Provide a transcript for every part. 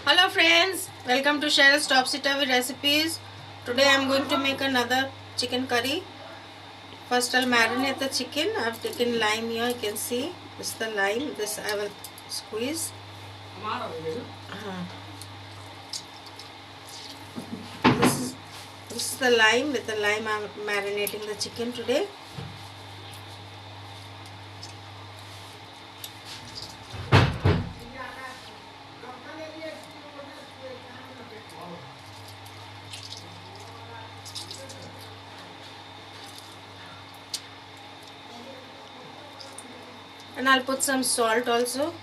Hello friends, welcome to Cheryl's Topsy-Turvy Recipes. Today I am going to make another chicken curry. First I'll marinate the chicken. I have taken lime here, you can see. This is the lime, this I will squeeze. This is the lime. With the lime I am marinating the chicken today. And I'll put some salt also.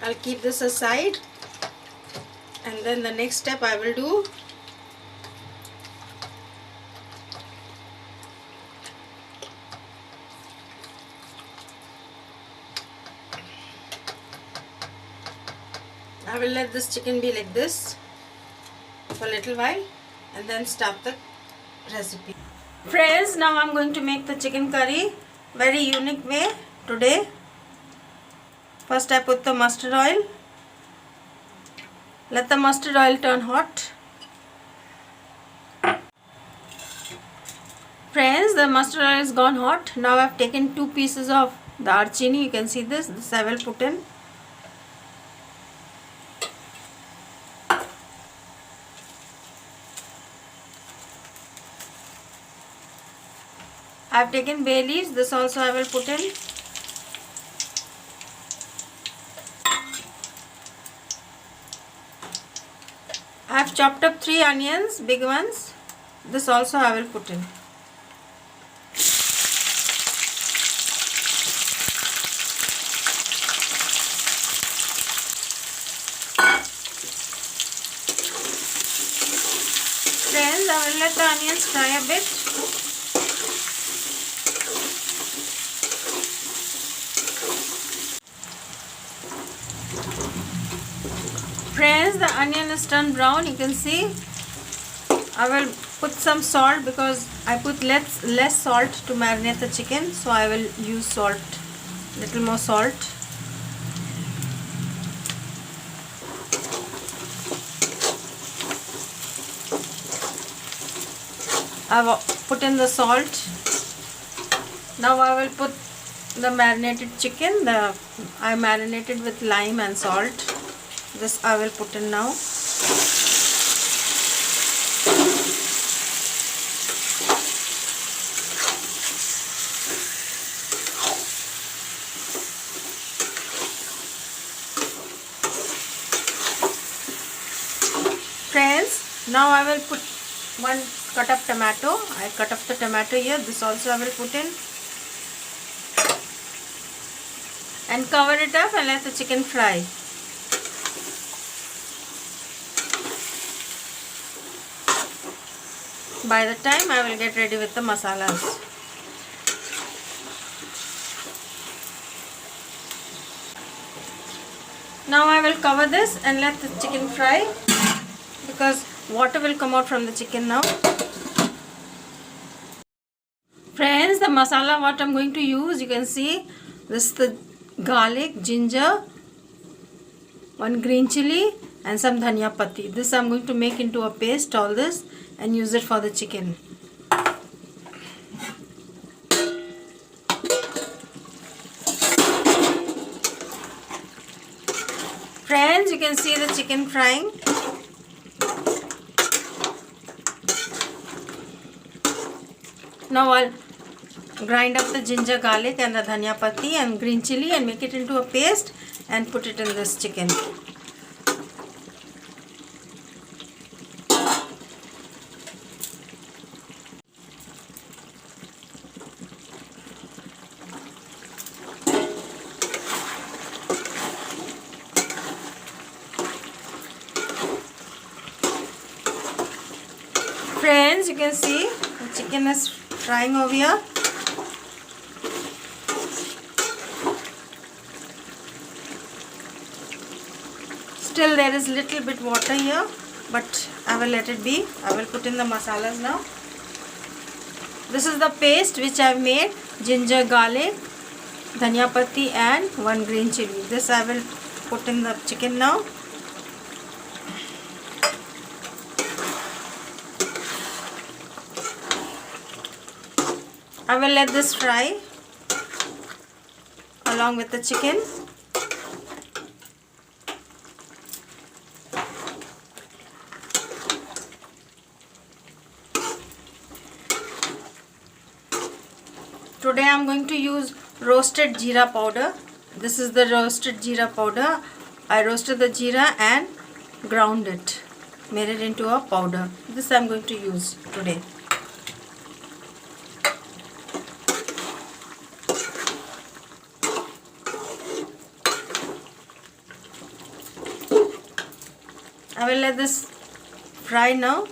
I'll keep this aside, and then the next step I will do, I will let this chicken be like this for a little while and then start the recipe. Friends, now I'm going to make the chicken curry very unique way today. First I put the mustard oil. Let the mustard oil turn hot. Friends, the mustard oil is gone hot. Now I've taken 2 pieces of the darchini. You can see this. This I will put in. I have taken bay leaves. This also I will put in. I have chopped up 3 onions, big ones. This also I will put in. Friends, I will let the onions fry a bit. Friends, the onion is turned brown, you can see. I will put some salt because I put less salt to marinate the chicken, so I will use salt, little more salt. I have put in the salt. Now I will put the marinated chicken. I marinated with lime and salt. This I will put in now. Friends, now I will put one cut up tomato. I cut up the tomato here. This also I will put in. And cover it up and let the chicken fry. By the time I will get ready with the masalas. Now I will cover this and let the chicken fry because water will come out from the chicken now. Friends, the masala what I'm going to use, you can see this is the garlic, ginger, 1 green chili and some dhania patti. This I'm going to make into a paste, all this, and use it for the chicken. Friends, you can see the chicken frying. Now I'll grind up the ginger, garlic and the dhania patti and green chili and make it into a paste and put it in this chicken. Friends, you can see the chicken is frying over here. Still there is little bit water here. but I will let it be. I will put in the masalas now. This is the paste which I have made: ginger, garlic, dhania patti and 1 green chili. This I will put in the chicken now. I will let this fry along with the chicken. Today I am going to use roasted jeera powder. This is the roasted jeera powder. I roasted the jeera and ground it, made it into a powder. This I am going to use today. I will let this fry now.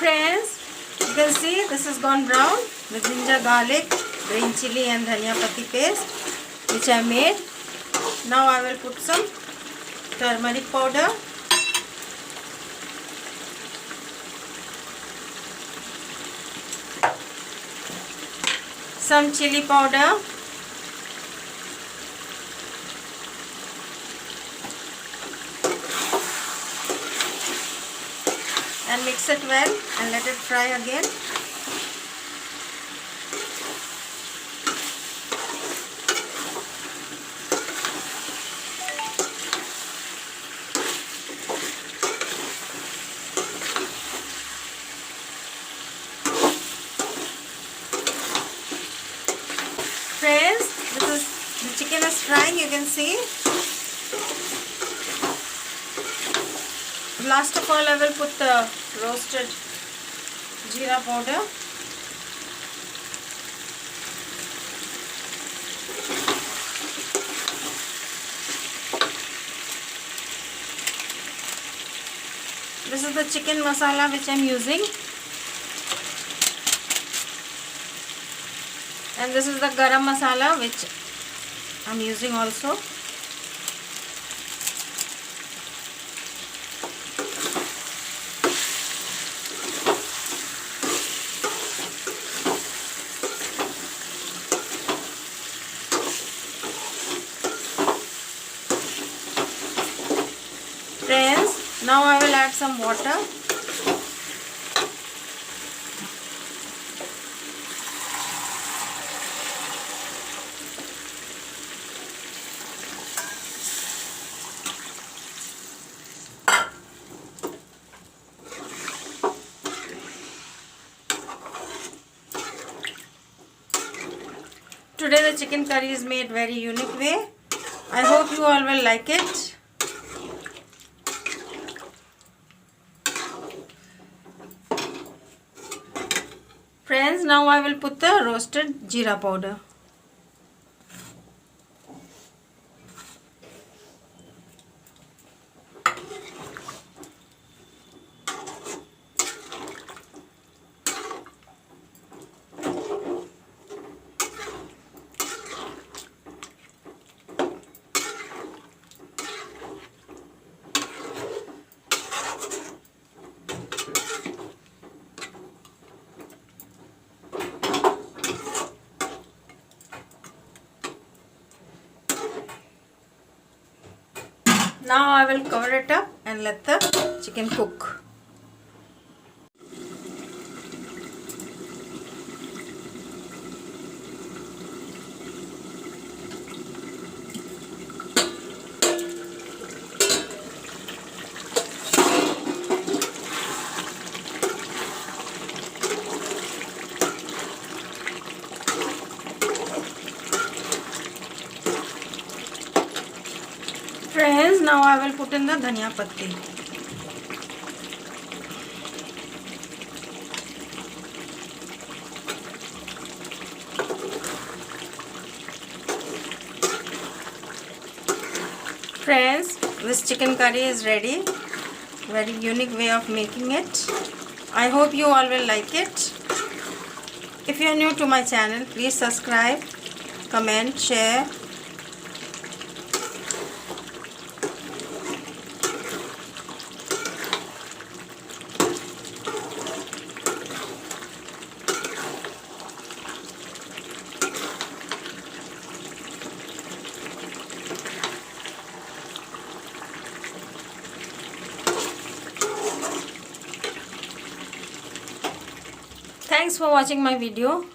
Friends, you can see this has gone brown. The ginger, garlic, green chili and dhania patti paste which I made. Now I will put some turmeric powder. Some chili powder. And mix it well and let it fry again. Friends, the chicken is frying, you can see. Last of all, I will put the roasted jeera powder. This is the chicken masala which I am using. And this is the garam masala which I am using also. Friends, now I will add some water. Today the chicken curry is made very unique way. I hope you all will like it. Friends, now I will put the roasted jeera powder. Now I will cover it up and let the chicken cook. Friends, now I will put in the dhania patti. Friends, this chicken curry is ready. Very unique way of making it. I hope you all will like it. If you are new to my channel, please subscribe comment, share. Thanks for watching my video.